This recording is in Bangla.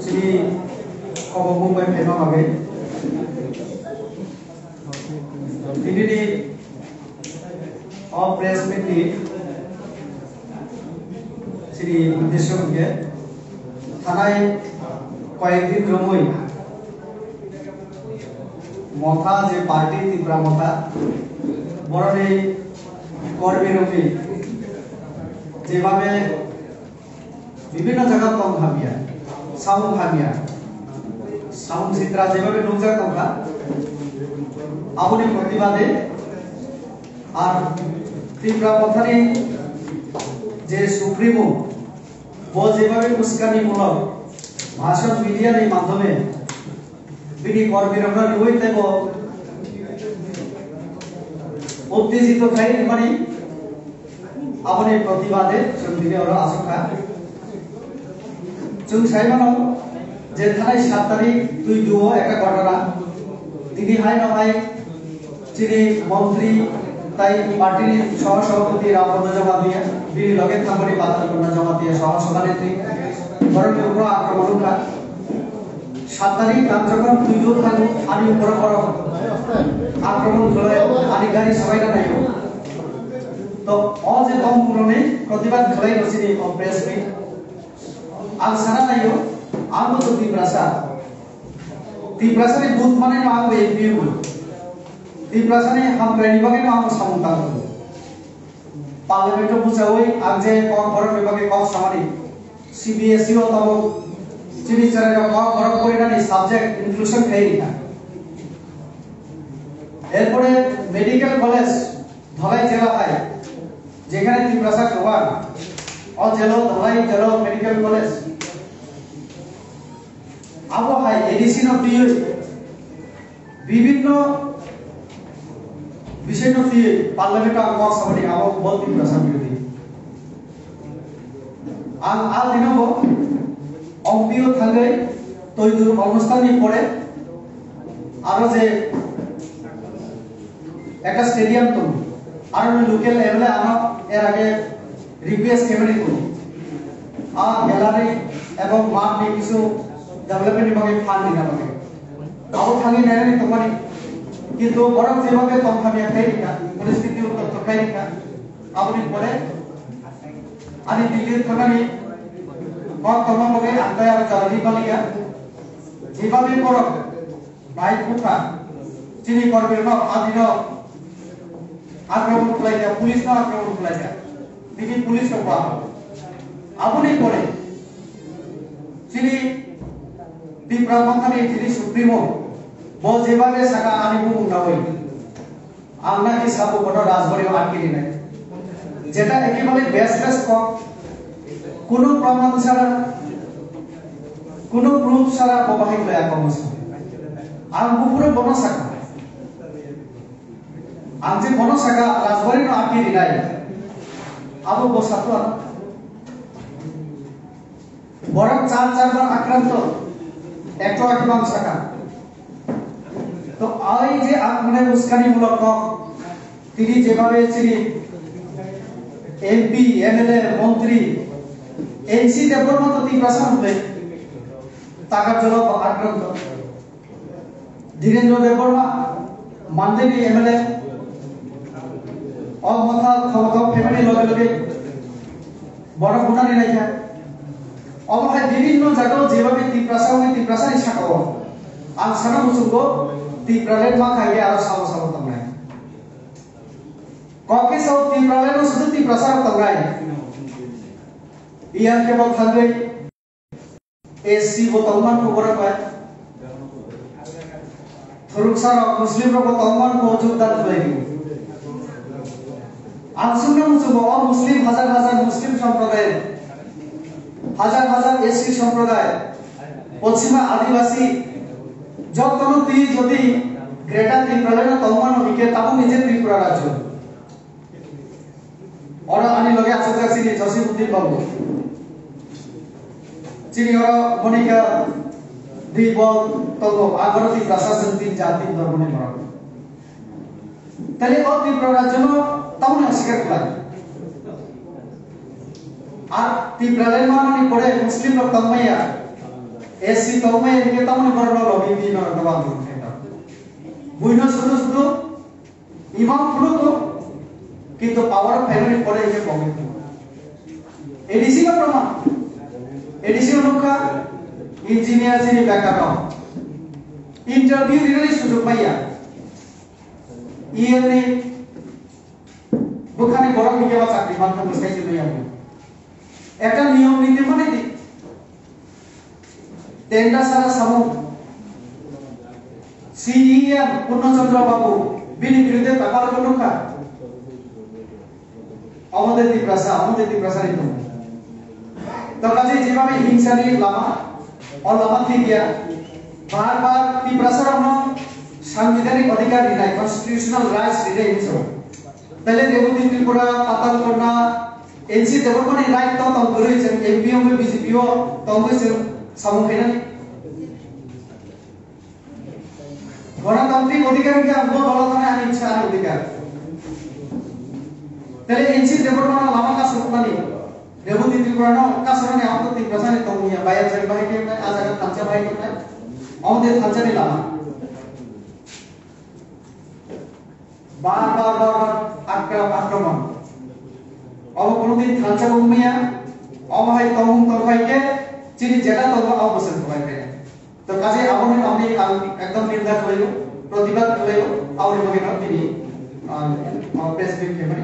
sini kau mumbai phema mabe ini di press meet di sini uddesho ke থানায় কয়েকদিন ক্রমই মথা যে পার্টি ত্রিপুরা মথা বরণে কর্মীরূপী যেভাবে বিভিন্ন জায়গা তং হামিয়া সাউন্ড চিত্রা যেভাবে নুকজা তংখা আপনি প্রতিবাদে আর ত্রিপুরা মথানি যে সুপ্রিমো वो যেভাবে উস্কানিমূলক ভাষণ মিডিয়ার মাধ্যমে বিনি কর্মীরা লইতেব উত্তেজিত খাই মানে আপনি প্রতিবাদে সন্ধিকে ওরা আশঙ্কা जों সাইমানো যে থানায় 7 তারিখ 2 একটা ঘটনা তিনি হাই নয় যিনি মন্ত্রী তাই পার্টির সহসভাপতি রামপদ জমা দিয়ে বিনি লগে থামনি পাতাল কন্যা জমা দিয়ে সহসভানেত্রী বরণের উপর আক্রমণকা 7 তারিখ কাম যখন 2 থাকো আমি উপর পর আক্রমণ করে আনি গাড়ি সবাই না নাই তো অ যে কম পুরনে প্রতিবাদ খাই রছিনি প্রেস মিট আজ সারা নাইও আমো তো ত্রিপ্রাসারে বুথ মানে না আমো এমপিও ত্রিপ্রাসারে হাম গাড়ি বাগে না আমো সামন্তা পার্লামেন্ট বুঝাওই আজ যে কম ভরণ বিভাগে কম সামারি সিবিএসই ও তব চিনি চারে কম ভরণ করে না সাবজেক্ট ইনক্লুশন খাই না এরপরে মেডিকেল কলেজ ধলাই জেলা হয় যেখানে ত্রিপ্রাসা প্রবান ও জেলা ধলাই জেলা মেডিকেল কলেজ আবো হাই এডিসিন অফ ডিউ বিভিন্ন বিষয় নথি পার্লামেন্ট আম সামনে আবো বহুত ত্রিপ্রাসা বিরোধী আল দিনব অম্পিও থাঙ্গে তৈদুর অনুষ্ঠানই পড়ে আরো যে একটা স্টেডিয়াম তো আর লোকাল এমএলএ আনা এর আগে রিকোয়েস্ট কেমনে করি আর গ্যালারি এবং মাঠ নিয়ে কিছু ডেভেলপমেন্ট বিভাগে ফান্ড দিনা লাগে আবো থাঙ্গে নেই তো মানে কিন্তু বরং যেভাবে তংখামিয়া খাই রেখা পরিস্থিতি উত্তপ্ত খাই রেখা আপনি পরে আমি দিল্লির থানানি কম কর্মকে আন্তায় আর চালানি বালিয়া যেভাবে পড়ক ভাই কুঠা চিনি করবে না আদিন আক্রমণ করাই যায় পুলিশ না আক্রমণ করাই যায় দিদি পুলিশ ওপা আপনি পরে চিনি ত্রিপুরা মন্থানি যিনি সুপ্রিমো वो যেভাবে সাকা আনিবু না হই আমরা কি সাবু বড় রাজবাড়ি আটকে নাই যেটা একেবারে বেসলেস কোন প্রমাণ ছাড়া কোন প্রুফ ছাড়া প্রবাহিত হয় কর্মসূচি আর পুরো বনশাখা আর যে বনশাখা রাজবাড়ি আটকে নাই আবু বসাতো বরং 4-4 বার আক্রান্ত 108 শাখা তো এই যে মানে উস্কানিমূলক তিনি যেভাবে চিনি এমপি এমএলএ মন্ত্রী এনসি দেবর মতো ত্রিপ্রাসা হবে টাকার জন্য আক্রান্ত ধীরেন্দ্র দেববর্মা মানদেবী এমএলএ অমথা খবর ফ্যামিলি লগে লগে বড় ভুটানি রাখা অবহায় বিভিন্ন জায়গায় যেভাবে ত্রিপ্রাসারই শাখাও আর সারা মুসুঙ্গ ত্রিপ্রালের মা খাইয়ে আরো সামো সামো তংরাই ককে সব ত্রিপ্রালের শুধু ত্রিপ্রাসার তংরাই ইয়ান কেবল থাকবে এসসি ও তংমান কো বড় পায় থরুকসার মুসলিম রো তংমান কো যোগদান হয়নি আনসুনা মুসুঙ্গ ও মুসলিম হাজার হাজার মুসলিম সম্প্রদায় হাজার হাজার এসসি সম্প্রদায় পশ্চিমা আদিবাসী যতন তুই যদি গ্রেটার ত্রিপুরা তংমান হইকে তাও নিজে ত্রিপুরা রাজ্য ওরা আনি লগে আছে চিনি জসিমউদ্দিন বাবু চিনি ওরা মনিকা দিব তব আগরতি প্রশাসন তিন জাতি ধর্ম নির্মাণ তাহলে ও ত্রিপুরা রাজ্য তাও না স্বীকার করে আর ত্রিপুরালের মাননি পড়ে মুসলিম লোক তন্ময়া এসি তমে এদিকে তমন করলো লবি বি নর দবা দু এটা বুইনো শুধু শুধু ইমাম ফুলুকো কিন্তু পাওয়ার অফ ফ্যামিলি পরে একে পবিত্র এডিসি বা প্রমাণ এডিসি অনুকা ইঞ্জিনিয়ার যিনি ব্যাকগ্রাউন্ড ইন্টারভিউ দিলে সুযোগ পাইয়া ইএমনি বুখানি বড় মিকে বা চাকরি মাধ্যম বসাইছে দুই আমি একটা নিয়ম নীতি মানে দি তেন্ডা সারা সামু সিইএম পূর্ণচন্দ্র বাবু বিনি বিরুদ্ধে তাকাল কোনকা আমাদের দিপ্রাসা নিত তো কাজে যেভাবে হিংসানি লামা লামা গিয়া বারবার দিপ্রাসার সাংবিধানিক অধিকার দিনাই কনস্টিটিউশনাল রাইটস দিনাই হিংসা তাহলে দেবতী ত্রিপুরা পাতাল কন্যা এনসি দেবকনি রাইট তো তম করেছেন এমপিও মে বিজেপিও তম করেছেন সামুখেনানি গণতান্ত্রিক অধিকার কি আমগো দলতনে আমি ইচ্ছা অধিকার তাহলে এনসি দেবকনা লামা কাজ করতানি দেবতী ত্রিপুরা কাছরানি আমতো ত্রিপ্রাসানি তমুয়া বাইরে যাই বাই কে আজাগা থাঞ্চা বাই কে আমাদের থাঞ্চানি লামা বারবার আক্রমণ কোনদিন থাঞ্চা বমিয়া অবহাই তমুং তরফাইকে চিনি যেটা তব অবসর তরফাইকে তো কাজে আমি একদম নিন্দা করিল প্রতিবাদ করিল আউরি বগিনা তিনি প্রেস বিল কে মানে